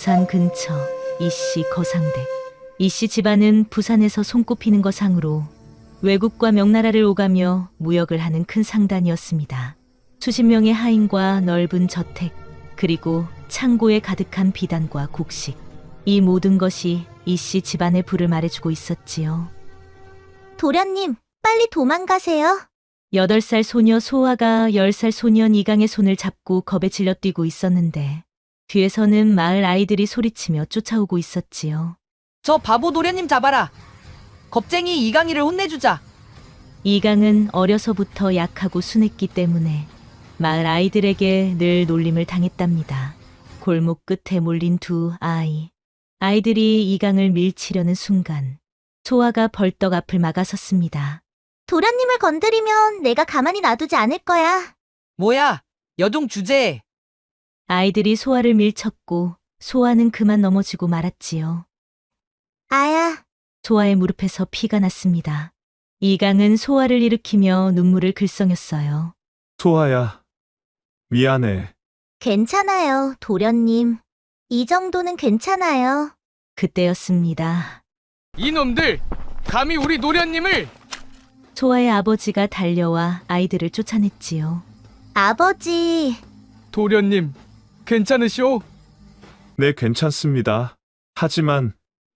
부산 근처 이씨 거상댁. 이씨 집안은 부산에서 손꼽히는 거상으로 외국과 명나라를 오가며 무역을 하는 큰 상단이었습니다. 수십 명의 하인과 넓은 저택, 그리고 창고에 가득한 비단과 곡식. 이 모든 것이 이씨 집안의 부를 말해주고 있었지요. 도련님, 빨리 도망가세요. 8살 소녀 소아가 10살 소년 이강의 손을 잡고 겁에 질려 뛰고 있었는데 뒤에서는 마을 아이들이 소리치며 쫓아오고 있었지요. 저 바보 도련님 잡아라. 겁쟁이 이강이를 혼내주자. 이강은 어려서부터 약하고 순했기 때문에 마을 아이들에게 늘 놀림을 당했답니다. 골목 끝에 몰린 두 아이. 아이들이 이강을 밀치려는 순간 소아가 벌떡 앞을 막아섰습니다. 도련님을 건드리면 내가 가만히 놔두지 않을 거야. 뭐야, 여종 주제에. 아이들이 소아를 밀쳤고 소아는 그만 넘어지고 말았지요. 아야, 소아의 무릎에서 피가 났습니다. 이강은 소아를 일으키며 눈물을 글썽였어요. 소아야, 미안해. 괜찮아요, 도련님. 이 정도는 괜찮아요. 그때였습니다. 이놈들! 감히 우리 노련님을! 소아의 아버지가 달려와 아이들을 쫓아냈지요. 아버지, 도련님, 괜찮으시오? 네, 괜찮습니다. 하지만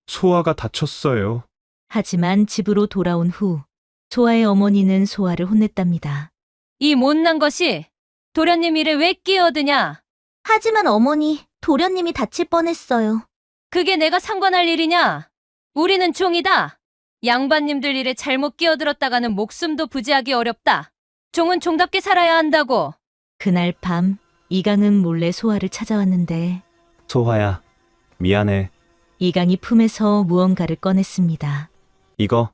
소아가 다쳤어요. 하지만 집으로 돌아온 후 소아의 어머니는 소아를 혼냈답니다. 이 못난 것이 도련님 일에 왜 끼어드냐? 하지만 어머니, 도련님이 다칠 뻔했어요. 그게 내가 상관할 일이냐? 우리는 종이다. 양반님들 일에 잘못 끼어들었다가는 목숨도 부지하기 어렵다. 종은 종답게 살아야 한다고. 그날 밤 이강은 몰래 소아를 찾아왔는데 소화야, 미안해. 이강이 품에서 무언가를 꺼냈습니다. 이거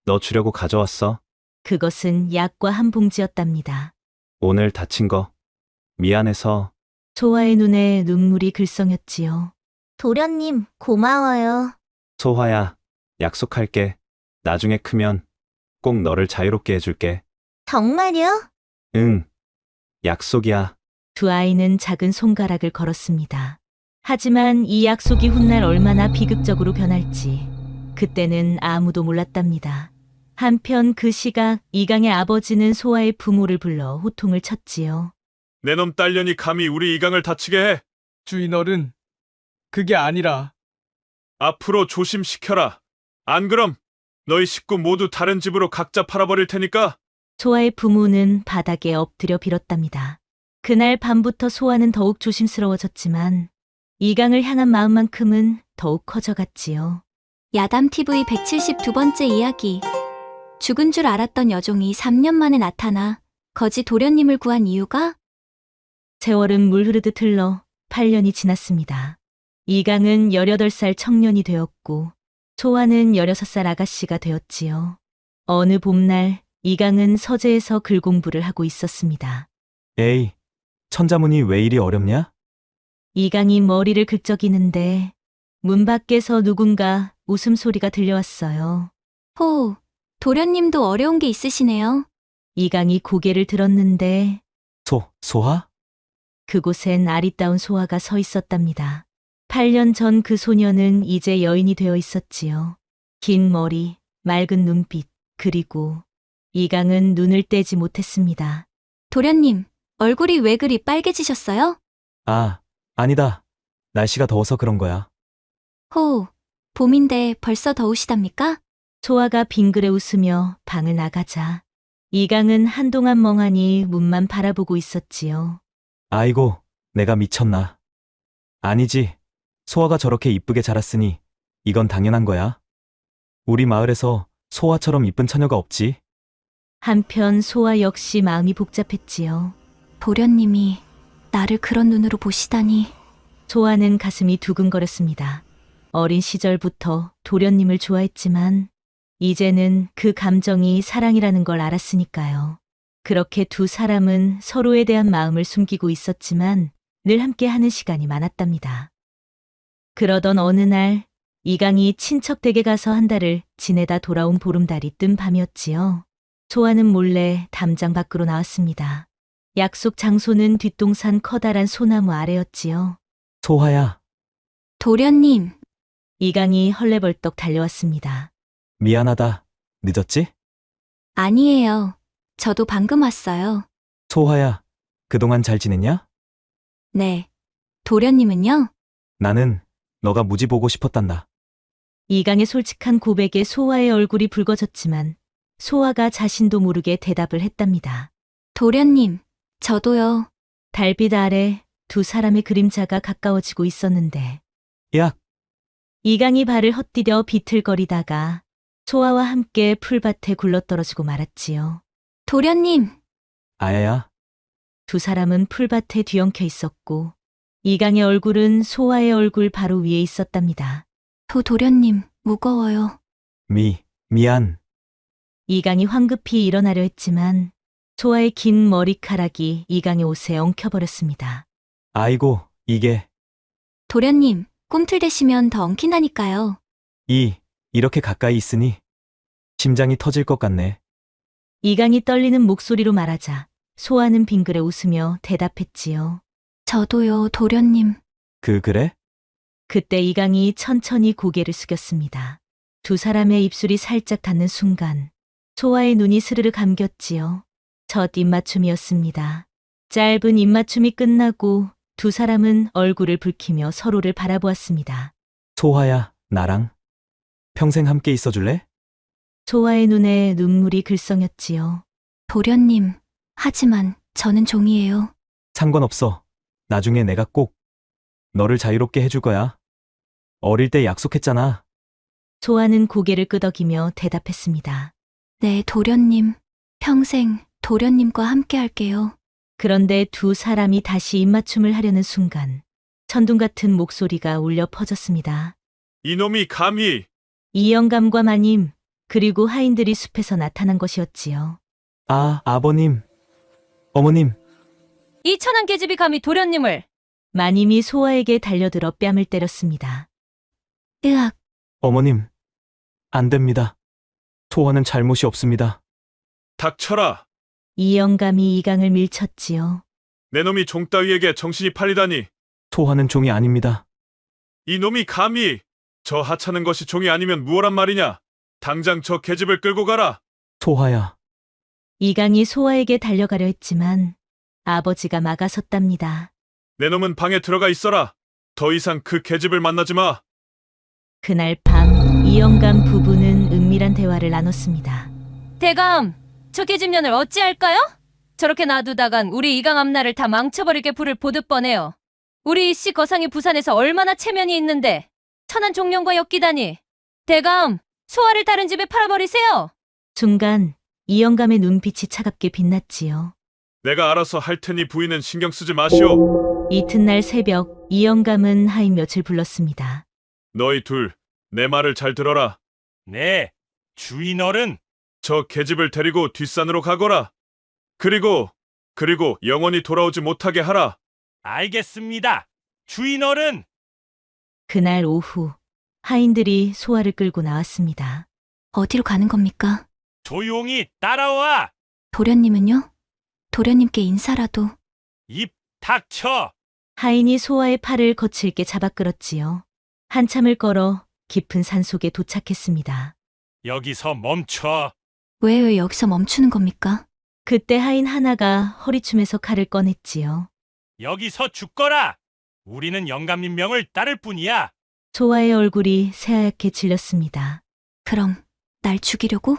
너 주려고 가져왔어. 그것은 약과 한 봉지였답니다. 오늘 다친 거 미안해서. 소아의 눈에 눈물이 글썽였지요. 도련님, 고마워요. 소화야, 약속할게. 나중에 크면 꼭 너를 자유롭게 해줄게. 정말요? 응, 약속이야. 두 아이는 작은 손가락을 걸었습니다. 하지만 이 약속이 훗날 얼마나 비극적으로 변할지 그때는 아무도 몰랐답니다. 한편 그 시각 이강의 아버지는 소아의 부모를 불러 호통을 쳤지요. 내 놈 딸년이 감히 우리 이강을 다치게 해. 주인 어른, 그게 아니라 앞으로 조심시켜라. 안 그럼 너희 식구 모두 다른 집으로 각자 팔아버릴 테니까. 소아의 부모는 바닥에 엎드려 빌었답니다. 그날 밤부터 소아는 더욱 조심스러워졌지만 이강을 향한 마음만큼은 더욱 커져갔지요. 야담TV 172번째 이야기. 죽은 줄 알았던 여종이 3년 만에 나타나 거지 도련님을 구한 이유가? 세월은 물 흐르듯 흘러 8년이 지났습니다. 이강은 18살 청년이 되었고 소아는 16살 아가씨가 되었지요. 어느 봄날 이강은 서재에서 글 공부를 하고 있었습니다. 에이, 천자문이 왜 이리 어렵냐? 이강이 머리를 긁적이는데 문 밖에서 누군가 웃음소리가 들려왔어요. 호, 도련님도 어려운 게 있으시네요. 이강이 고개를 들었는데 소화? 그곳엔 아리따운 소아가 서 있었답니다. 8년 전 그 소녀는 이제 여인이 되어 있었지요. 긴 머리, 맑은 눈빛, 그리고 이강은 눈을 떼지 못했습니다. 도련님, 얼굴이 왜 그리 빨개지셨어요? 아, 아니다. 날씨가 더워서 그런 거야. 호, 봄인데 벌써 더우시답니까? 소아가 빙그레 웃으며 방을 나가자 이강은 한동안 멍하니 문만 바라보고 있었지요. 아이고, 내가 미쳤나. 아니지. 소화가 저렇게 이쁘게 자랐으니 이건 당연한 거야. 우리 마을에서 소화처럼 이쁜 처녀가 없지. 한편 소아 역시 마음이 복잡했지요. 도련님이 나를 그런 눈으로 보시다니. 소아는 가슴이 두근거렸습니다. 어린 시절부터 도련님을 좋아했지만 이제는 그 감정이 사랑이라는 걸 알았으니까요. 그렇게 두 사람은 서로에 대한 마음을 숨기고 있었지만 늘 함께 하는 시간이 많았답니다. 그러던 어느 날 이강이 친척 댁에 가서 한 달을 지내다 돌아온 보름달이 뜬 밤이었지요. 소아는 몰래 담장 밖으로 나왔습니다. 약속 장소는 뒷동산 커다란 소나무 아래였지요. 소화야, 도련님, 이강이 헐레벌떡 달려왔습니다. 미안하다. 늦었지? 아니에요. 저도 방금 왔어요. 소화야, 그동안 잘 지냈냐? 네. 도련님은요? 나는 너가 무지 보고 싶었단다. 이강의 솔직한 고백에 소아의 얼굴이 붉어졌지만 소아가 자신도 모르게 대답을 했답니다. 도련님, 저도요. 달빛 아래 두 사람의 그림자가 가까워지고 있었는데 야, 이강이 발을 헛디뎌 비틀거리다가 소아와 함께 풀밭에 굴러떨어지고 말았지요. 도련님, 아야야, 두 사람은 풀밭에 뒤엉켜 있었고 이강의 얼굴은 소아의 얼굴 바로 위에 있었답니다. 도련님, 무거워요. 미안. 이강이 황급히 일어나려 했지만 소아의 긴 머리카락이 이강의 옷에 엉켜버렸습니다. 아이고, 이게, 도련님, 꿈틀대시면 더 엉킨다니까요. 이렇게 가까이 있으니 심장이 터질 것 같네. 이강이 떨리는 목소리로 말하자 소아는 빙그레 웃으며 대답했지요. 저도요, 도련님. 그래? 그때 이강이 천천히 고개를 숙였습니다. 두 사람의 입술이 살짝 닿는 순간 소아의 눈이 스르르 감겼지요. 첫 입맞춤이었습니다. 짧은 입맞춤이 끝나고 두 사람은 얼굴을 붉히며 서로를 바라보았습니다. 소화야, 나랑 평생 함께 있어줄래? 소아의 눈에 눈물이 글썽였지요. 도련님, 하지만 저는 종이에요. 상관없어. 나중에 내가 꼭 너를 자유롭게 해줄 거야. 어릴 때 약속했잖아. 소아는 고개를 끄덕이며 대답했습니다. 네, 도련님. 평생 도련님과 함께 할게요. 그런데 두 사람이 다시 입맞춤을 하려는 순간 천둥 같은 목소리가 울려 퍼졌습니다. 이놈이 감히 이영감과 마님 그리고 하인들이 숲에서 나타난 것이었지요. 아버님, 어머님, 이 천한 계집이 감히 도련님을. 마님이 소아에게 달려들어 뺨을 때렸습니다. 으악, 어머님, 안 됩니다. 소화는 잘못이 없습니다. 닥쳐라. 이영감이 이강을 밀쳤지요. 내 놈이 종 따위에게 정신이 팔리다니. 소화는 종이 아닙니다. 이놈이 감히 저 하찮은 것이 종이 아니면 무엇란 말이냐. 당장 저 계집을 끌고 가라. 소화야, 이강이 소아에게 달려가려 했지만 아버지가 막아섰답니다. 내 놈은 방에 들어가 있어라. 더 이상 그 계집을 만나지 마. 그날 밤 이영감 부부는 은밀한 대화를 나눴습니다. 대감, 저 계집년을 어찌할까요? 저렇게 놔두다간 우리 이강 앞날을 다 망쳐버리게 불을 보듯 뻔해요. 우리 이씨 거상이 부산에서 얼마나 체면이 있는데 천한 종년과 엮이다니. 대감, 소화를 다른 집에 팔아버리세요. 순간 이영감의 눈빛이 차갑게 빛났지요. 내가 알아서 할 테니 부인은 신경 쓰지 마시오. 이튿날 새벽 이영감은 하인 몇을 불렀습니다. 너희 둘, 내 말을 잘 들어라. 네, 주인 어른. 저 계집을 데리고 뒷산으로 가거라. 그리고 영원히 돌아오지 못하게 하라. 알겠습니다. 주인 어른. 그날 오후 하인들이 소아를 끌고 나왔습니다. 어디로 가는 겁니까? 조용히 따라와. 도련님은요? 도련님께 인사라도. 입 닥쳐. 하인이 소아의 팔을 거칠게 잡아 끌었지요. 한참을 걸어 깊은 산속에 도착했습니다. 여기서 멈춰. 왜 여기서 멈추는 겁니까? 그때 하인 하나가 허리춤에서 칼을 꺼냈지요. 여기서 죽거라. 우리는 영감님 명을 따를 뿐이야. 소아의 얼굴이 새하얗게 질렸습니다. 그럼 날 죽이려고?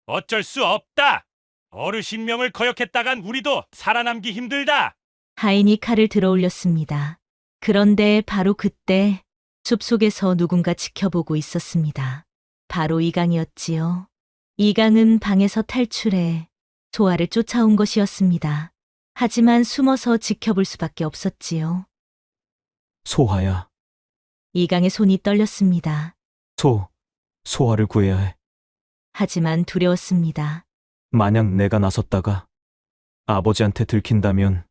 어쩔 수 없다. 어르신 명을 거역했다간 우리도 살아남기 힘들다. 하인이 칼을 들어 올렸습니다. 그런데 바로 그때 숲속에서 누군가 지켜보고 있었습니다. 바로 이강이었지요. 이강은 방에서 탈출해 소아를 쫓아온 것이었습니다. 하지만 숨어서 지켜볼 수밖에 없었지요. 소화야, 이강의 손이 떨렸습니다. 소화를 구해야 해. 하지만 두려웠습니다. 만약 내가 나섰다가 아버지한테 들킨다면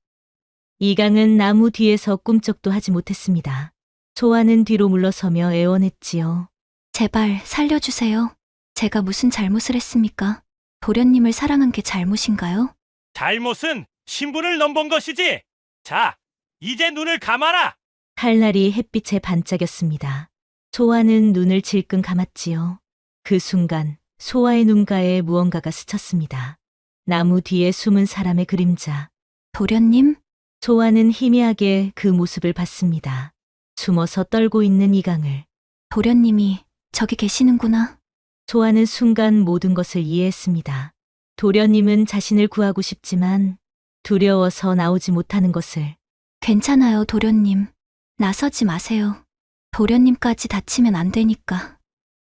이강은 나무 뒤에서 꿈쩍도 하지 못했습니다. 소아는 뒤로 물러서며 애원했지요. 제발 살려주세요. 제가 무슨 잘못을 했습니까? 도련님을 사랑한 게 잘못인가요? 잘못은 신분을 넘본 것이지. 자, 이제 눈을 감아라. 칼날이 햇빛에 반짝였습니다. 소아는 눈을 질끈 감았지요. 그 순간 소아의 눈가에 무언가가 스쳤습니다. 나무 뒤에 숨은 사람의 그림자. 도련님? 소아는 희미하게 그 모습을 봤습니다. 숨어서 떨고 있는 이강을. 도련님이 저기 계시는구나. 소아는 순간 모든 것을 이해했습니다. 도련님은 자신을 구하고 싶지만 두려워서 나오지 못하는 것을. 괜찮아요, 도련님. 나서지 마세요. 도련님까지 다치면 안 되니까.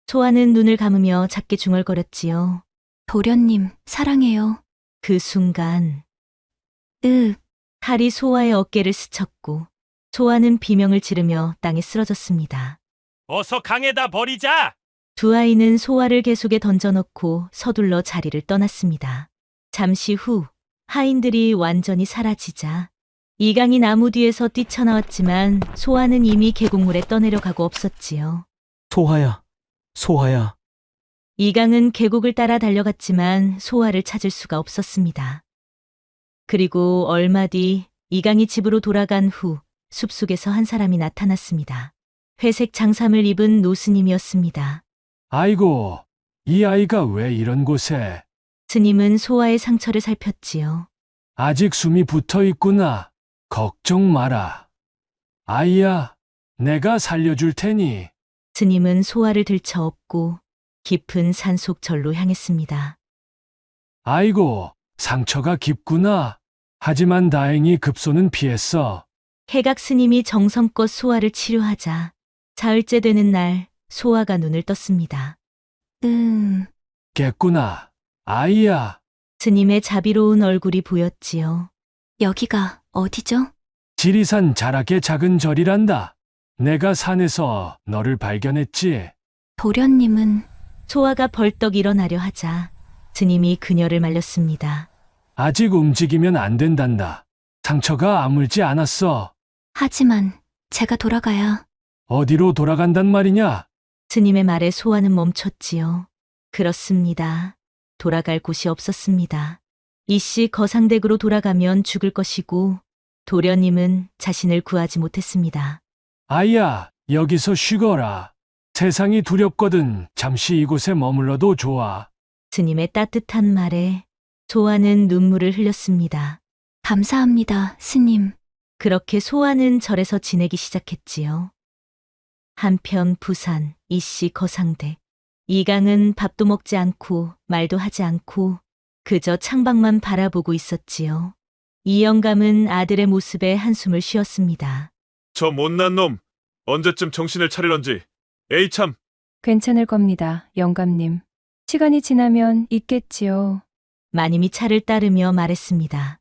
소아는 눈을 감으며 작게 중얼거렸지요. 도련님, 사랑해요. 그 순간 칼이 소아의 어깨를 스쳤고 소아는 비명을 지르며 땅에 쓰러졌습니다. 어서 강에다 버리자. 두 아이는 소아를 계속에 던져놓고 서둘러 자리를 떠났습니다. 잠시 후 하인들이 완전히 사라지자 이강이 나무 뒤에서 뛰쳐나왔지만 소아는 이미 계곡물에 떠내려가고 없었지요. 소화야, 소화야. 이강은 계곡을 따라 달려갔지만 소아를 찾을 수가 없었습니다. 그리고 얼마 뒤 이강이 집으로 돌아간 후 숲속에서 한 사람이 나타났습니다. 회색 장삼을 입은 노스님이었습니다. 아이고, 이 아이가 왜 이런 곳에? 스님은 소아의 상처를 살폈지요. 아직 숨이 붙어 있구나. 걱정 마라. 아이야, 내가 살려줄 테니. 스님은 소아를 들쳐 업고 깊은 산속 절로 향했습니다. 아이고, 상처가 깊구나. 하지만 다행히 급소는 피했어. 해각 스님이 정성껏 소아를 치료하자 사흘째 되는 날 소아가 눈을 떴습니다. 깼구나. 아이야. 스님의 자비로운 얼굴이 보였지요. 여기가 어디죠? 지리산 자락의 작은 절이란다. 내가 산에서 너를 발견했지. 도련님은 소아가 벌떡 일어나려 하자 스님이 그녀를 말렸습니다. 아직 움직이면 안 된단다. 상처가 아물지 않았어. 하지만 제가 돌아가야. 어디로 돌아간단 말이냐? 스님의 말에 소아는 멈췄지요. 그렇습니다. 돌아갈 곳이 없었습니다. 이씨 거상댁으로 돌아가면 죽을 것이고 도련님은 자신을 구하지 못했습니다. 아이야, 여기서 쉬거라. 세상이 두렵거든 잠시 이곳에 머물러도 좋아. 스님의 따뜻한 말에 소아는 눈물을 흘렸습니다. 감사합니다, 스님. 그렇게 소아는 절에서 지내기 시작했지요. 한편 부산 이씨 거상댁. 이강은 밥도 먹지 않고 말도 하지 않고 그저 창밖만 바라보고 있었지요. 이 영감은 아들의 모습에 한숨을 쉬었습니다. 저 못난 놈, 언제쯤 정신을 차리런지. 에이 참, 괜찮을 겁니다, 영감님. 시간이 지나면 있겠지요. 마님이 차를 따르며 말했습니다.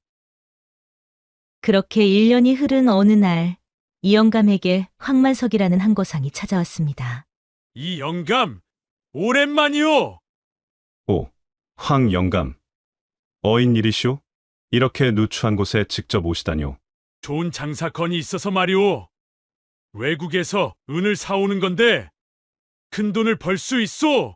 그렇게 1년이 흐른 어느 날, 이 영감에게 황만석이라는 한 거상이 찾아왔습니다. 이 영감, 오랜만이오. 오, 황 영감. 어인 일이시오? 이렇게 누추한 곳에 직접 오시다뇨. 좋은 장사건이 있어서 말이오. 외국에서 은을 사오는 건데 큰 돈을 벌 수 있소.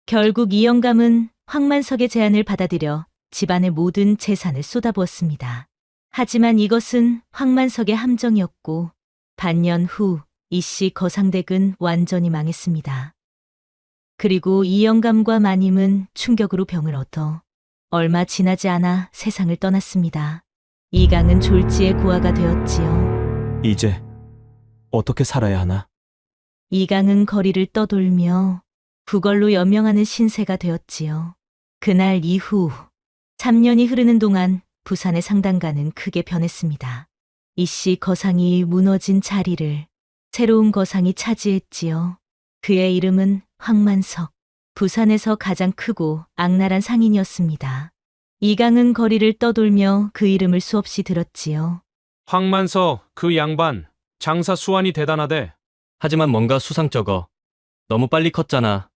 결국 이 영감은 황만석의 제안을 받아들여 집안의 모든 재산을 쏟아부었습니다. 하지만 이것은 황만석의 함정이었고 반년 후 이씨 거상댁은 완전히 망했습니다. 그리고 이 영감과 마님은 충격으로 병을 얻어 얼마 지나지 않아 세상을 떠났습니다. 이강은 졸지에 고아가 되었지요. 이제 어떻게 살아야 하나? 이강은 거리를 떠돌며 구걸로 연명하는 신세가 되었지요. 그날 이후 3년이 흐르는 동안 부산의 상단가는 크게 변했습니다. 이씨 거상이 무너진 자리를 새로운 거상이 차지했지요. 그의 이름은 황만석. 부산에서 가장 크고 악랄한 상인이었습니다. 이강은 거리를 떠돌며 그 이름을 수없이 들었지요. 황만석, 그 양반, 장사 수완이 대단하대. 하지만 뭔가 수상쩍어. 너무 빨리 컸잖아.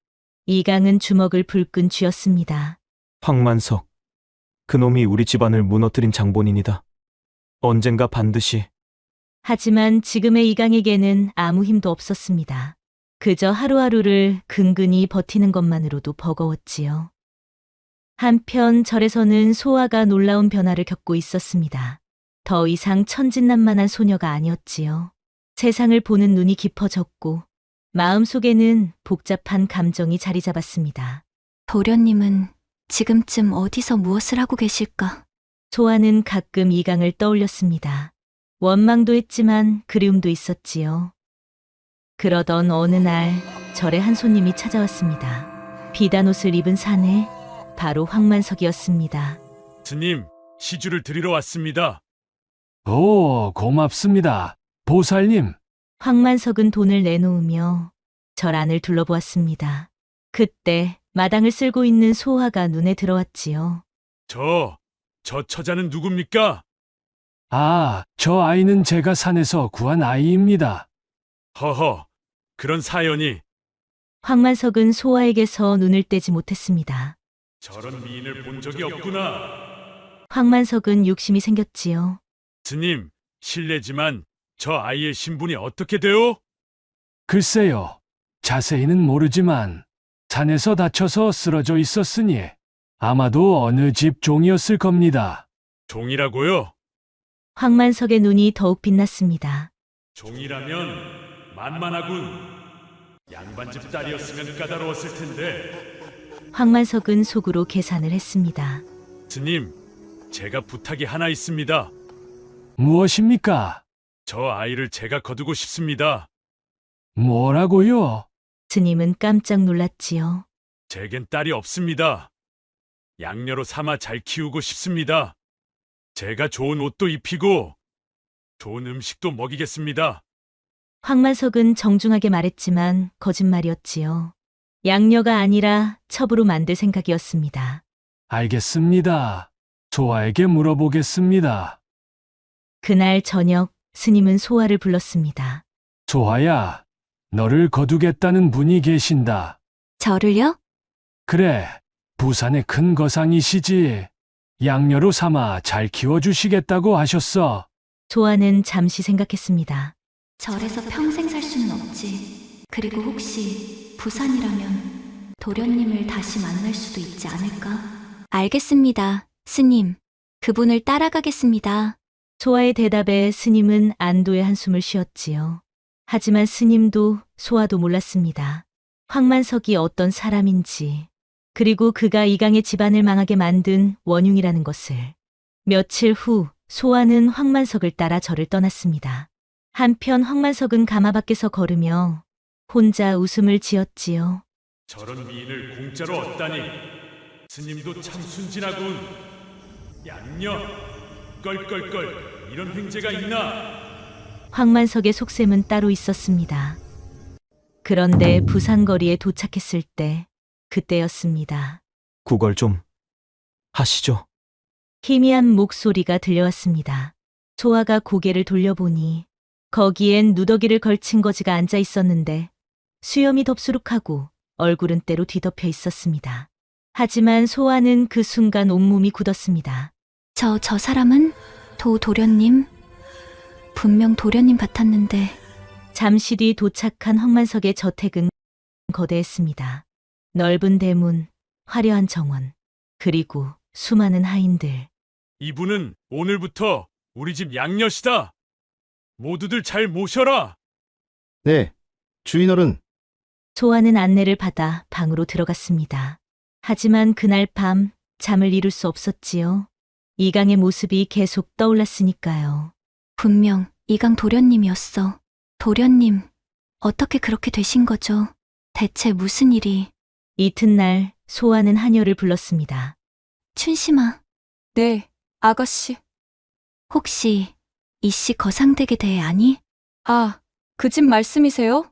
이강은 주먹을 불끈 쥐었습니다. 황만석. 그놈이 우리 집안을 무너뜨린 장본인이다. 언젠가 반드시. 하지만 지금의 이강에게는 아무 힘도 없었습니다. 그저 하루하루를 근근히 버티는 것만으로도 버거웠지요. 한편 절에서는 소아가 놀라운 변화를 겪고 있었습니다. 더 이상 천진난만한 소녀가 아니었지요. 세상을 보는 눈이 깊어졌고 마음속에는 복잡한 감정이 자리 잡았습니다. 도련님은 지금쯤 어디서 무엇을 하고 계실까? 소아는 가끔 이강을 떠올렸습니다. 원망도 했지만 그리움도 있었지요. 그러던 어느 날 절에 한 손님이 찾아왔습니다. 비단 옷을 입은 사내 바로 황만석이었습니다. 스님, 시주를 드리러 왔습니다. 오, 고맙습니다. 보살님. 황만석은 돈을 내놓으며 절 안을 둘러보았습니다. 그때 마당을 쓸고 있는 소화가 눈에 들어왔지요. 저 처자는 누굽니까? 아, 저 아이는 제가 산에서 구한 아이입니다. 허허, 그런 사연이. 황만석은 소화에게서 눈을 떼지 못했습니다. 저런 미인을 본 적이 없구나. 황만석은 욕심이 생겼지요. 스님, 실례지만 저 아이의 신분이 어떻게 돼요? 글쎄요. 자세히는 모르지만 산에서 다쳐서 쓰러져 있었으니 아마도 어느 집 종이었을 겁니다. 종이라고요? 황만석의 눈이 더욱 빛났습니다. 종이라면 만만하군. 양반집 딸이었으면 까다로웠을 텐데. 황만석은 속으로 계산을 했습니다. 스님, 제가 부탁이 하나 있습니다. 무엇입니까? 저 아이를 제가 거두고 싶습니다. 뭐라고요? 스님은 깜짝 놀랐지요. 제겐 딸이 없습니다. 양녀로 삼아 잘 키우고 싶습니다. 제가 좋은 옷도 입히고 좋은 음식도 먹이겠습니다. 황만석은 정중하게 말했지만 거짓말이었지요. 양녀가 아니라 첩으로 만들 생각이었습니다. 알겠습니다. 소아에게 물어보겠습니다. 그날 저녁 스님은 소아를 불렀습니다. 소아야, 너를 거두겠다는 분이 계신다. 저를요? 그래, 부산의 큰 거상이시지. 양녀로 삼아 잘 키워주시겠다고 하셨어. 소아는 잠시 생각했습니다. 절에서 평생 살 수는 없지. 그리고 혹시 부산이라면 도련님을 다시 만날 수도 있지 않을까? 알겠습니다, 스님. 그분을 따라가겠습니다. 소아의 대답에 스님은 안도의 한숨을 쉬었지요. 하지만 스님도 소아도 몰랐습니다. 황만석이 어떤 사람인지, 그리고 그가 이강의 집안을 망하게 만든 원흉이라는 것을. 며칠 후 소아는 황만석을 따라 절을 떠났습니다. 한편 황만석은 가마 밖에서 걸으며 혼자 웃음을 지었지요. 저런 미인을 공짜로 얻다니. 스님도 참 순진하군. 양녀, 껄껄껄, 이런 횡재가 있나? 황만석의 속셈은 따로 있었습니다. 그런데 부산거리에 도착했을 때 그때였습니다. 구걸 좀 하시죠. 희미한 목소리가 들려왔습니다. 소아가 고개를 돌려보니 거기엔 누더기를 걸친 거지가 앉아 있었는데 수염이 덥수룩하고 얼굴은 때로 뒤덮여 있었습니다. 하지만 소아는 그 순간 온몸이 굳었습니다. 저 사람은 도련님? 분명 도련님 같았는데. 잠시 뒤 도착한 황만석의 저택은 거대했습니다. 넓은 대문, 화려한 정원, 그리고 수많은 하인들. 이분은 오늘부터 우리 집 양녀시다. 모두들 잘 모셔라. 네, 주인어른. 소아는 안내를 받아 방으로 들어갔습니다. 하지만 그날 밤 잠을 이룰 수 없었지요. 이강의 모습이 계속 떠올랐으니까요. 분명 이강 도련님이었어. 도련님, 어떻게 그렇게 되신 거죠? 대체 무슨 일이? 이튿날 소아는 하녀를 불렀습니다. 춘심아. 네, 아가씨. 혹시 이씨 거상댁에 대해 아니? 아, 그 집 말씀이세요?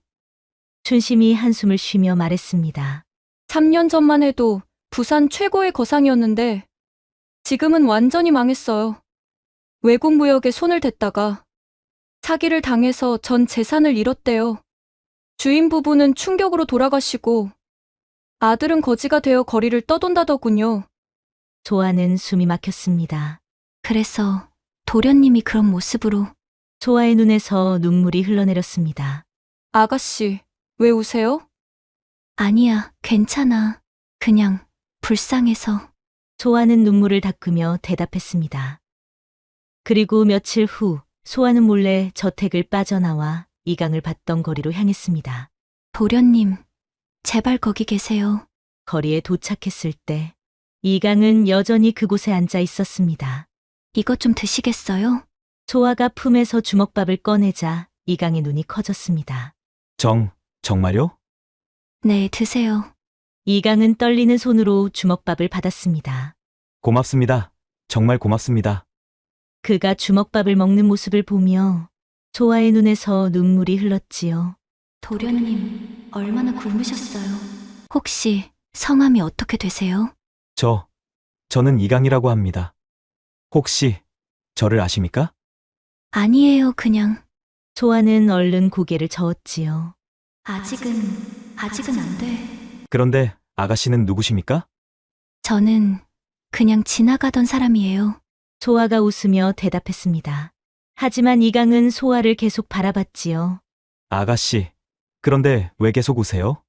춘심이 한숨을 쉬며 말했습니다. 3년 전만 해도 부산 최고의 거상이었는데 지금은 완전히 망했어요. 외국 무역에 손을 댔다가 사기를 당해서 전 재산을 잃었대요. 주인 부부는 충격으로 돌아가시고 아들은 거지가 되어 거리를 떠돈다더군요. 소아는 숨이 막혔습니다. 그래서 도련님이 그런 모습으로. 소아의 눈에서 눈물이 흘러내렸습니다. 아가씨, 왜 우세요? 아니야, 괜찮아. 그냥 불쌍해서. 소아는 눈물을 닦으며 대답했습니다. 그리고 며칠 후 소아는 몰래 저택을 빠져나와 이강을 받던 거리로 향했습니다. 도련님, 제발 거기 계세요. 거리에 도착했을 때 이강은 여전히 그곳에 앉아 있었습니다. 이것 좀 드시겠어요? 소아가 품에서 주먹밥을 꺼내자 이강의 눈이 커졌습니다. 정말요? 네, 드세요. 이강은 떨리는 손으로 주먹밥을 받았습니다. 고맙습니다. 정말 고맙습니다. 그가 주먹밥을 먹는 모습을 보며 소아의 눈에서 눈물이 흘렀지요. 도련님, 얼마나 굶으셨어요? 혹시 성함이 어떻게 되세요? 저는 이강이라고 합니다. 혹시 저를 아십니까? 아니에요, 그냥. 소아는 얼른 고개를 저었지요. 아직은 안 돼. 그런데 아가씨는 누구십니까? 저는 그냥 지나가던 사람이에요. 소아가 웃으며 대답했습니다. 하지만 이강은 소아를 계속 바라봤지요. 아가씨, 그런데 왜 계속 우세요?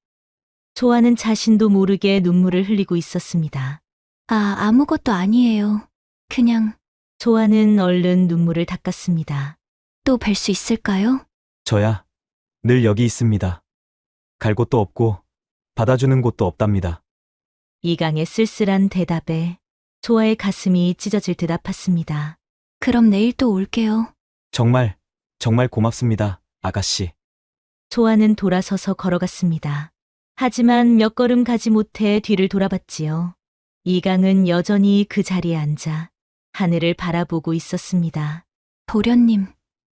소아는 자신도 모르게 눈물을 흘리고 있었습니다. 아무것도 아니에요. 그냥. 소아는 얼른 눈물을 닦았습니다. 또 뵐 수 있을까요? 저야 늘 여기 있습니다. 갈 곳도 없고 받아주는 곳도 없답니다. 이강의 쓸쓸한 대답에 소아의 가슴이 찢어질 듯 아팠습니다. 그럼 내일 또 올게요. 정말 고맙습니다, 아가씨. 소아는 돌아서서 걸어갔습니다. 하지만 몇 걸음 가지 못해 뒤를 돌아봤지요. 이강은 여전히 그 자리에 앉아 하늘을 바라보고 있었습니다. 도련님,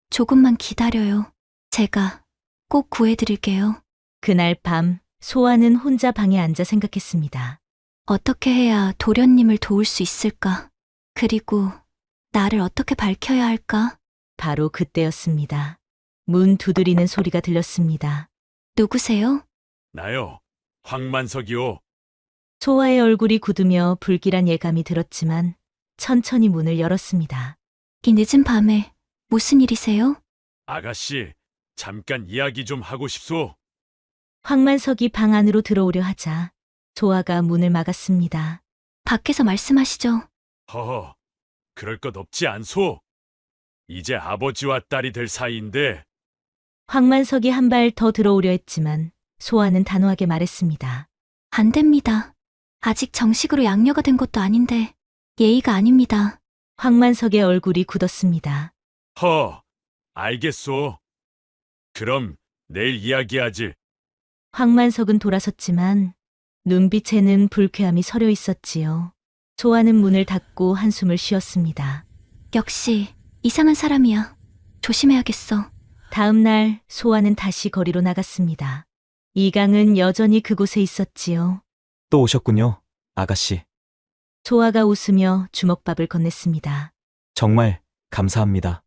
조금만 기다려요. 제가 꼭 구해드릴게요. 그날 밤 소아는 혼자 방에 앉아 생각했습니다. 어떻게 해야 도련님을 도울 수 있을까? 그리고 나를 어떻게 밝혀야 할까? 바로 그때였습니다. 문 두드리는 소리가 들렸습니다. 누구세요? 나요. 황만석이요. 소아의 얼굴이 굳으며 불길한 예감이 들었지만 천천히 문을 열었습니다. 이 늦은 밤에 무슨 일이세요? 아가씨, 잠깐 이야기 좀 하고 싶소. 황만석이 방 안으로 들어오려 하자 소아가 문을 막았습니다. 밖에서 말씀하시죠. 허허, 그럴 것 없지 않소. 이제 아버지와 딸이 될 사이인데. 황만석이 한 발 더 들어오려 했지만 소아는 단호하게 말했습니다. 안 됩니다. 아직 정식으로 양녀가 된 것도 아닌데 예의가 아닙니다. 황만석의 얼굴이 굳었습니다. 알겠소. 그럼 내일 이야기하지. 황만석은 돌아섰지만 눈빛에는 불쾌함이 서려 있었지요. 소아는 문을 닫고 한숨을 쉬었습니다. 역시 이상한 사람이야. 조심해야겠어. 다음 날 소아는 다시 거리로 나갔습니다. 이강은 여전히 그곳에 있었지요. 또 오셨군요, 아가씨. 소아가 웃으며 주먹밥을 건넸습니다. 정말 감사합니다.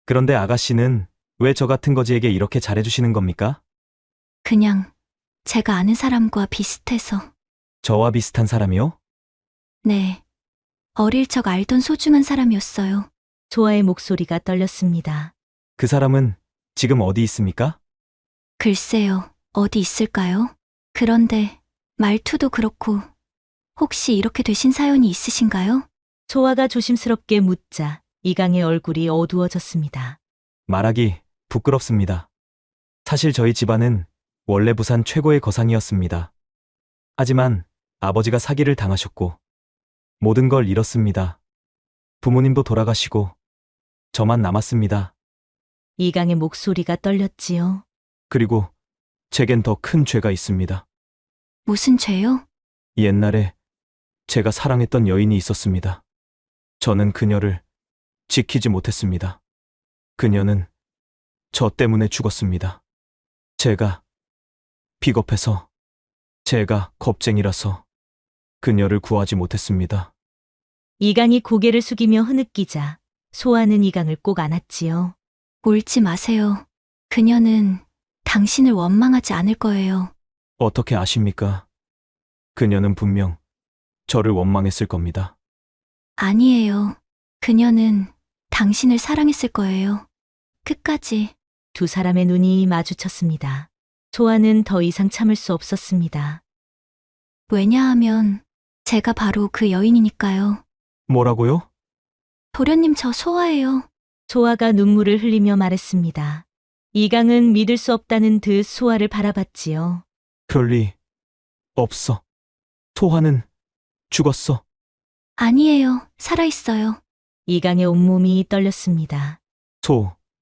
그런데 아가씨는 왜 저 같은 거지에게 이렇게 잘해주시는 겁니까? 그냥 제가 아는 사람과 비슷해서. 저와 비슷한 사람이요? 네. 어릴 적 알던 소중한 사람이었어요. 소아의 목소리가 떨렸습니다. 그 사람은 지금 어디 있습니까? 글쎄요, 어디 있을까요? 그런데 말투도 그렇고 혹시 이렇게 되신 사연이 있으신가요? 소아가 조심스럽게 묻자 이강의 얼굴이 어두워졌습니다. 말하기 부끄럽습니다. 사실 저희 집안은 원래 부산 최고의 거상이었습니다. 하지만 아버지가 사기를 당하셨고 모든 걸 잃었습니다. 부모님도 돌아가시고 저만 남았습니다. 이강의 목소리가 떨렸지요. 그리고 제겐 더 큰 죄가 있습니다. 무슨 죄요? 옛날에 제가 사랑했던 여인이 있었습니다. 저는 그녀를 지키지 못했습니다. 그녀는 저 때문에 죽었습니다. 제가 비겁해서, 제가 겁쟁이라서 그녀를 구하지 못했습니다. 이강이 고개를 숙이며 흐느끼자 소아는 이강을 꼭 안았지요. 울지 마세요. 그녀는 당신을 원망하지 않을 거예요. 어떻게 아십니까? 그녀는 분명 저를 원망했을 겁니다. 아니에요. 그녀는 당신을 사랑했을 거예요. 끝까지. 두 사람의 눈이 마주쳤습니다. 소아는 더 이상 참을 수 없었습니다. 왜냐하면 제가 바로 그 여인이니까요. 뭐라고요? 도련님 저 소아예요. 소아가 눈물을 흘리며 말했습니다. 이강은 믿을 수 없다는 듯 소아를 바라봤지요. 그럴 리 없어. 소화는 죽었어. 아니에요. 살아있어요. 이강의 온몸이 떨렸습니다.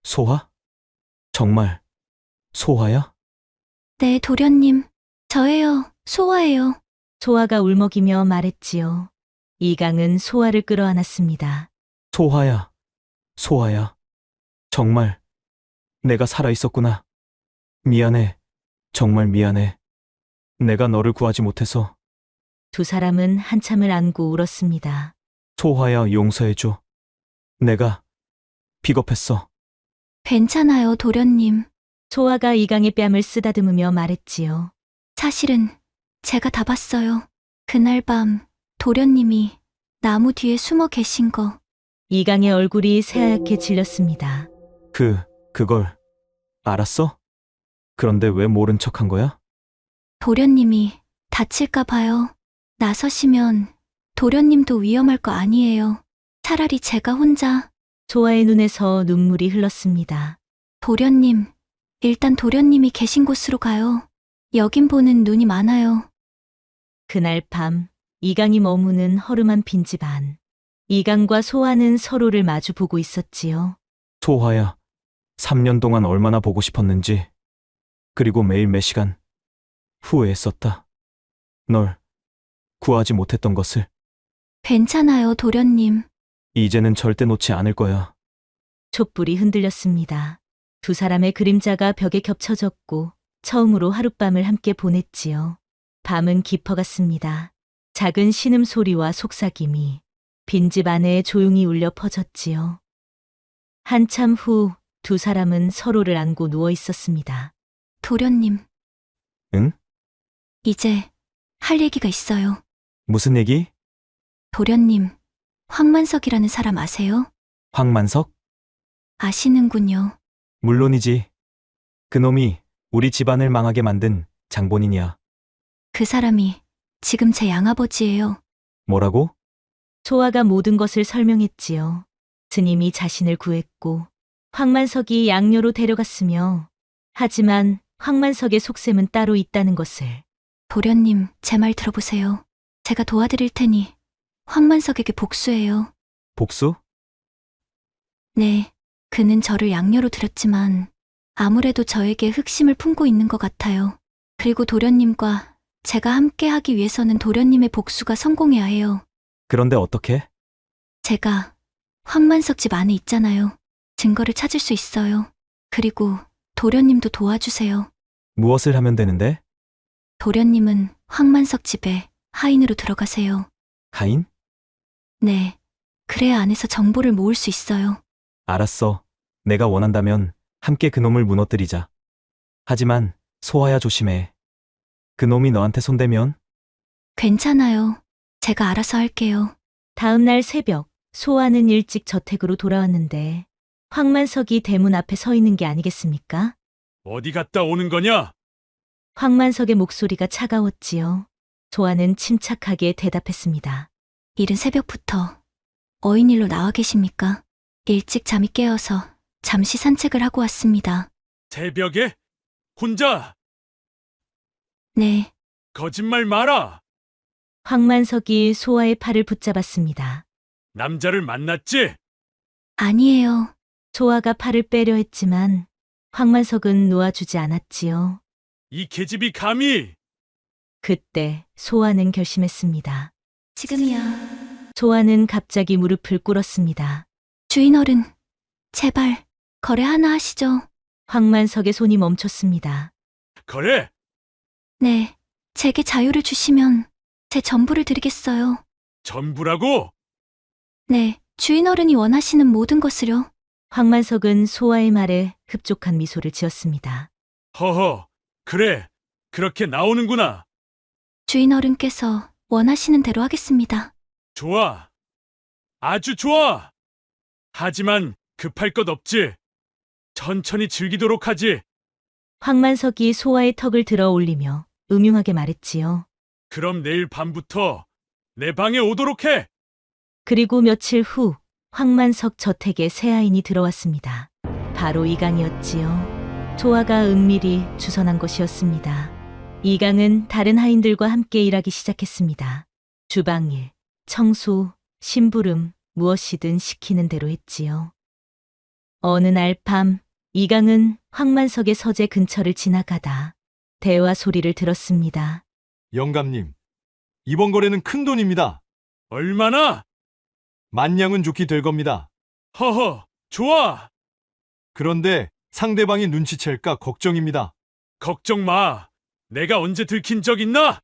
소화? 정말 소화야? 네, 도련님. 저예요. 소아예요. 소아가 울먹이며 말했지요. 이강은 소아를 끌어안았습니다. 소화야. 정말 내가 살아있었구나. 미안해. 정말 미안해. 내가 너를 구하지 못해서. 두 사람은 한참을 안고 울었습니다. 소화야, 용서해줘. 내가 비겁했어. 괜찮아요, 도련님. 소아가 이강의 뺨을 쓰다듬으며 말했지요. 사실은 제가 다 봤어요. 그날 밤 도련님이 나무 뒤에 숨어 계신 거. 이강의 얼굴이 새하얗게 질렸습니다. 그걸 알았어? 그런데 왜 모른 척한 거야? 도련님이 다칠까 봐요. 나서시면 도련님도 위험할 거 아니에요. 차라리 제가 혼자. 소아의 눈에서 눈물이 흘렀습니다. 도련님, 일단 도련님이 계신 곳으로 가요. 여긴 보는 눈이 많아요. 그날 밤 이강이 머무는 허름한 빈집 안. 이강과 소아는 서로를 마주 보고 있었지요. 소화야, 3년 동안 얼마나 보고 싶었는지. 그리고 매일 매 시간 후회했었다. 널 구하지 못했던 것을. 괜찮아요, 도련님. 이제는 절대 놓지 않을 거야. 촛불이 흔들렸습니다. 두 사람의 그림자가 벽에 겹쳐졌고 처음으로 하룻밤을 함께 보냈지요. 밤은 깊어갔습니다. 작은 신음소리와 속삭임이 빈집 안에 조용히 울려 퍼졌지요. 한참 후 두 사람은 서로를 안고 누워 있었습니다. 도련님. 응? 이제 할 얘기가 있어요. 무슨 얘기? 도련님, 황만석이라는 사람 아세요? 황만석? 아시는군요. 물론이지. 그놈이 우리 집안을 망하게 만든 장본인이야. 그 사람이 지금 제 양아버지예요. 뭐라고? 소아가 모든 것을 설명했지요. 스님이 자신을 구했고 황만석이 양녀로 데려갔으며 하지만 황만석의 속셈은 따로 있다는 것을. 도련님, 제 말 들어보세요. 제가 도와드릴 테니 황만석에게 복수해요. 복수? 네, 그는 저를 양녀로 들였지만 아무래도 저에게 흑심을 품고 있는 것 같아요. 그리고 도련님과 제가 함께 하기 위해서는 도련님의 복수가 성공해야 해요. 그런데 어떻게? 제가 황만석 집 안에 있잖아요. 증거를 찾을 수 있어요. 그리고 도련님도 도와주세요. 무엇을 하면 되는데? 도련님은 황만석 집에 하인으로 들어가세요. 하인? 네, 그래야 안에서 정보를 모을 수 있어요. 알았어. 내가 원한다면 함께 그놈을 무너뜨리자. 하지만 소아야, 조심해. 그놈이 너한테 손대면? 괜찮아요. 제가 알아서 할게요. 다음 날 새벽 소아는 일찍 저택으로 돌아왔는데 황만석이 대문 앞에 서 있는 게 아니겠습니까? 어디 갔다 오는 거냐? 황만석의 목소리가 차가웠지요. 소아는 침착하게 대답했습니다. 이른 새벽부터 어인일로 나와 계십니까? 일찍 잠이 깨어서 잠시 산책을 하고 왔습니다. 새벽에? 혼자? 네. 거짓말 마라! 황만석이 소아의 팔을 붙잡았습니다. 남자를 만났지? 아니에요. 소아가 팔을 빼려 했지만 황만석은 놓아주지 않았지요. 이 계집이 감히! 그때 소아는 결심했습니다. 지금이야. 소아는 갑자기 무릎을 꿇었습니다. 주인 어른, 제발 거래 하나 하시죠. 황만석의 손이 멈췄습니다. 거래? 네, 제게 자유를 주시면 제 전부를 드리겠어요. 전부라고? 네, 주인 어른이 원하시는 모든 것을요. 황만석은 소아의 말에 흡족한 미소를 지었습니다. 허허, 그래, 그렇게 나오는구나. 주인 어른께서 원하시는 대로 하겠습니다. 좋아. 아주 좋아. 하지만 급할 것 없지. 천천히 즐기도록 하지. 황만석이 소아의 턱을 들어 올리며 음흉하게 말했지요. 그럼 내일 밤부터 내 방에 오도록 해. 그리고 며칠 후 황만석 저택에 새 아인이 들어왔습니다. 바로 이강이었지요. 소아가 은밀히 주선한 것이었습니다. 이강은 다른 하인들과 함께 일하기 시작했습니다. 주방일, 청소, 심부름, 무엇이든 시키는 대로 했지요. 어느 날 밤, 이강은 황만석의 서재 근처를 지나가다 대화 소리를 들었습니다. 영감님, 이번 거래는 큰 돈입니다. 얼마나? 만냥은 좋게 될 겁니다. 허허, 좋아. 그런데 상대방이 눈치챌까 걱정입니다. 걱정 마. 내가 언제 들킨 적 있나?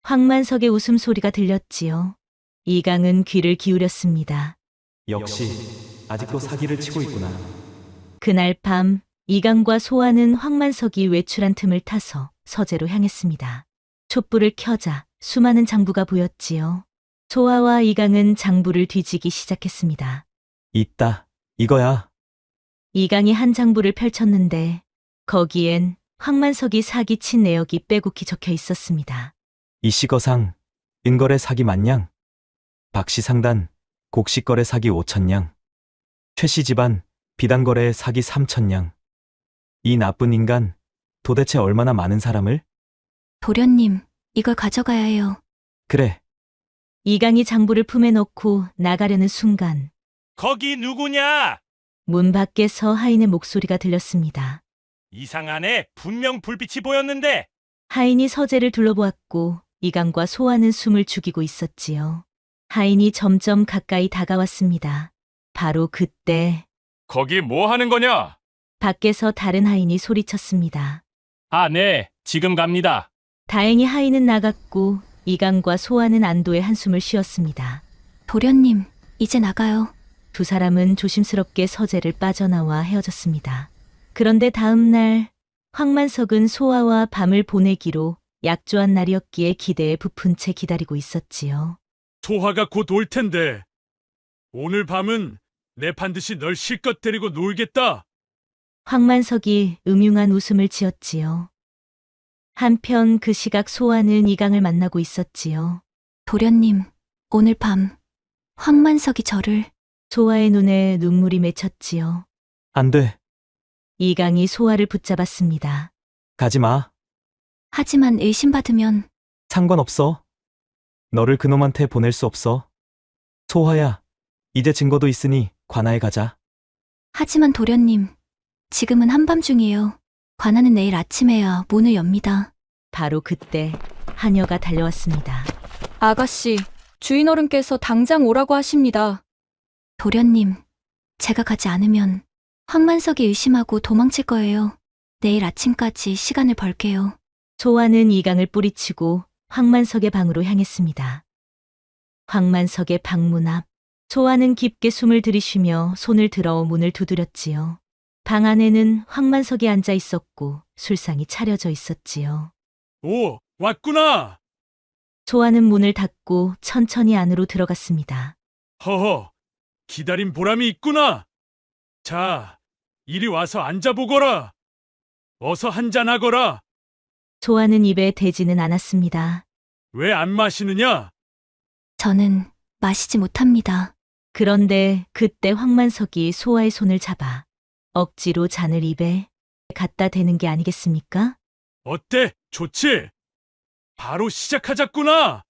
황만석의 웃음소리가 들렸지요. 이강은 귀를 기울였습니다. 역시 아직도 사기를 치고 있구나. 그날 밤 이강과 소아는 황만석이 외출한 틈을 타서 서재로 향했습니다. 촛불을 켜자 수많은 장부가 보였지요. 소아와 이강은 장부를 뒤지기 시작했습니다. 있다. 이거야. 이강이 한 장부를 펼쳤는데 거기엔 황만석이 사기친 내역이 빼곡히 적혀 있었습니다. 이씨 거상, 은거래 사기 만냥. 박씨 상단, 곡식거래 사기 5천냥. 최씨 집안, 비단거래 사기 3천냥. 이 나쁜 인간, 도대체 얼마나 많은 사람을? 도련님, 이걸 가져가야 해요. 그래. 이강이 장부를 품에 넣고 나가려는 순간 거기 누구냐? 문 밖에서 하인의 목소리가 들렸습니다. 이상하네. 분명 불빛이 보였는데. 하인이 서재를 둘러보았고 이강과 소아는 숨을 죽이고 있었지요. 하인이 점점 가까이 다가왔습니다. 바로 그때 거기 뭐 하는 거냐? 밖에서 다른 하인이 소리쳤습니다. 아, 네. 지금 갑니다. 다행히 하인은 나갔고 이강과 소아는 안도의 한숨을 쉬었습니다. 도련님, 이제 나가요. 두 사람은 조심스럽게 서재를 빠져나와 헤어졌습니다. 그런데 다음 날 황만석은 소아와 밤을 보내기로 약조한 날이었기에 기대에 부푼 채 기다리고 있었지요. 소화가 곧 올 텐데. 오늘 밤은 내 반드시 널 실컷 데리고 놀겠다. 황만석이 음흉한 웃음을 지었지요. 한편 그 시각 소아는 이강을 만나고 있었지요. 도련님, 오늘 밤 황만석이 저를... 소아의 눈에 눈물이 맺혔지요. 안 돼. 이강이 소아를 붙잡았습니다. 가지 마. 하지만 의심받으면... 상관없어. 너를 그놈한테 보낼 수 없어. 소화야, 이제 증거도 있으니 관아에 가자. 하지만 도련님, 지금은 한밤중이에요. 관아는 내일 아침에야 문을 엽니다. 바로 그때 하녀가 달려왔습니다. 아가씨, 주인어른께서 당장 오라고 하십니다. 도련님, 제가 가지 않으면 황만석이 의심하고 도망칠 거예요. 내일 아침까지 시간을 벌게요. 소아는 이강을 뿌리치고 황만석의 방으로 향했습니다. 황만석의 방문 앞, 소아는 깊게 숨을 들이쉬며 손을 들어 문을 두드렸지요. 방 안에는 황만석이 앉아 있었고 술상이 차려져 있었지요. 오, 왔구나. 소아는 문을 닫고 천천히 안으로 들어갔습니다. 허허, 기다린 보람이 있구나. 자, 이리 와서 앉아보거라. 어서 한잔하거라. 소아는 입에 대지는 않았습니다. 왜 안 마시느냐? 저는 마시지 못합니다. 그런데 그때 황만석이 소아의 손을 잡아 억지로 잔을 입에 갖다 대는 게 아니겠습니까? 어때? 좋지? 바로 시작하자꾸나.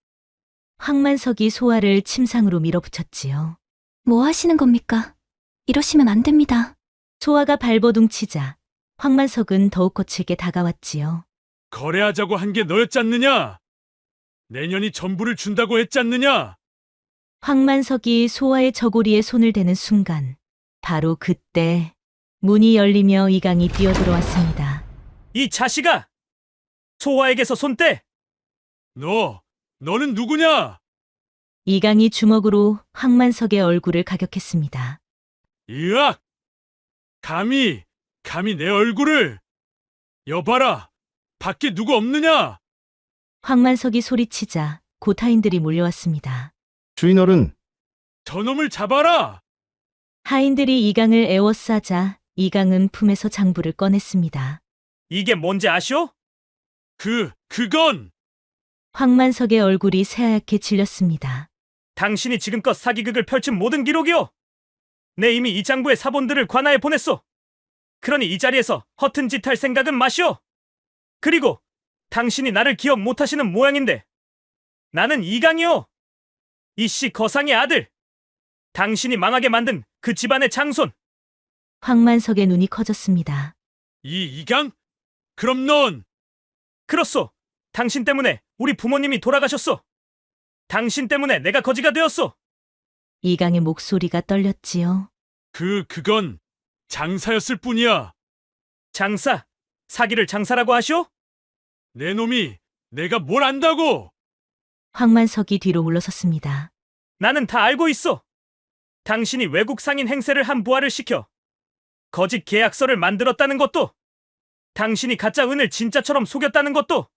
황만석이 소아를 침상으로 밀어붙였지요. 뭐 하시는 겁니까? 이러시면 안 됩니다. 소아가 발버둥 치자 황만석은 더욱 거칠게 다가왔지요. 거래하자고 한 게 너였잖느냐? 내년이 전부를 준다고 했잖느냐? 황만석이 소아의 저고리에 손을 대는 순간 바로 그때 문이 열리며 이강이 뛰어들어왔습니다. 이 자식아! 소화에게서 손 떼! 너는 누구냐? 이강이 주먹으로 황만석의 얼굴을 가격했습니다. 으악! 감히 내 얼굴을! 여봐라! 밖에 누구 없느냐? 황만석이 소리치자 고타인들이 몰려왔습니다. 주인어른, 저놈을 잡아라! 하인들이 이강을 에워싸자 이강은 품에서 장부를 꺼냈습니다. 이게 뭔지 아시오? 그건! 황만석의 얼굴이 새하얗게 질렸습니다. 당신이 지금껏 사기극을 펼친 모든 기록이오! 내 이미 이 장부의 사본들을 관아에 보냈소! 그러니 이 자리에서 허튼 짓 할 생각은 마시오. 그리고 당신이 나를 기억 못하시는 모양인데 나는 이강이오. 이씨 거상의 아들. 당신이 망하게 만든 그 집안의 장손. 황만석의 눈이 커졌습니다. 이 이강? 그럼 넌 그렇소. 당신 때문에 우리 부모님이 돌아가셨소. 당신 때문에 내가 거지가 되었소. 이강의 목소리가 떨렸지요. 그건 장사였을 뿐이야. 장사? 사기를 장사라고 하시오? 내 놈이 내가 뭘 안다고? 황만석이 뒤로 물러섰습니다. 나는 다 알고 있어. 당신이 외국 상인 행세를 한 부하를 시켜 거짓 계약서를 만들었다는 것도, 당신이 가짜 은을 진짜처럼 속였다는 것도.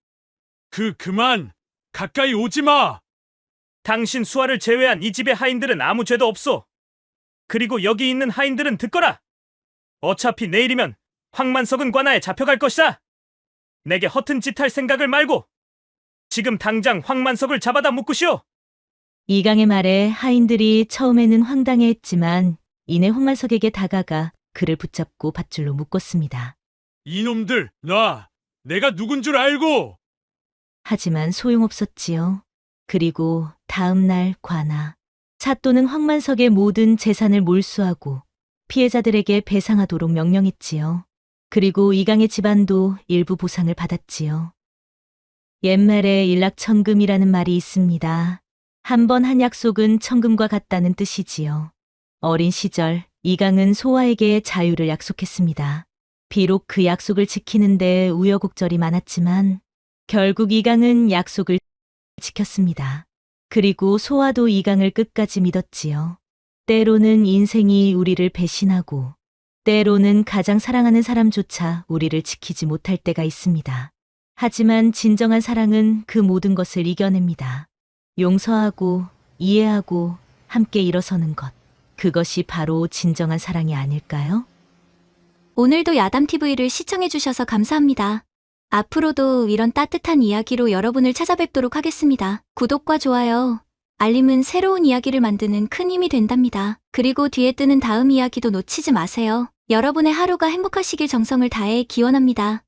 그만 가까이 오지 마. 당신 수하를 제외한 이 집의 하인들은 아무 죄도 없소. 그리고 여기 있는 하인들은 듣거라. 어차피 내일이면 황만석은 관아에 잡혀갈 것이다. 내게 허튼 짓 할 생각을 말고 지금 당장 황만석을 잡아다 묶으시오. 이강의 말에 하인들이 처음에는 황당해했지만 이내 황만석에게 다가가 그를 붙잡고 밧줄로 묶었습니다. 이놈들, 내가 누군 줄 알고. 하지만 소용없었지요. 그리고 다음 날 관아, 사또는 황만석의 모든 재산을 몰수하고 피해자들에게 배상하도록 명령했지요. 그리고 이강의 집안도 일부 보상을 받았지요. 옛말에 일락천금이라는 말이 있습니다. 한 번 한 약속은 천금과 같다는 뜻이지요. 어린 시절 이강은 소아에게 자유를 약속했습니다. 비록 그 약속을 지키는데 우여곡절이 많았지만 결국 이강은 약속을 지켰습니다. 그리고 소아도 이강을 끝까지 믿었지요. 때로는 인생이 우리를 배신하고 때로는 가장 사랑하는 사람조차 우리를 지키지 못할 때가 있습니다. 하지만 진정한 사랑은 그 모든 것을 이겨냅니다. 용서하고 이해하고 함께 일어서는 것. 그것이 바로 진정한 사랑이 아닐까요? 오늘도 야담TV를 시청해주셔서 감사합니다. 앞으로도 이런 따뜻한 이야기로 여러분을 찾아뵙도록 하겠습니다. 구독과 좋아요, 알림은 새로운 이야기를 만드는 큰 힘이 된답니다. 그리고 뒤에 뜨는 다음 이야기도 놓치지 마세요. 여러분의 하루가 행복하시길 정성을 다해 기원합니다.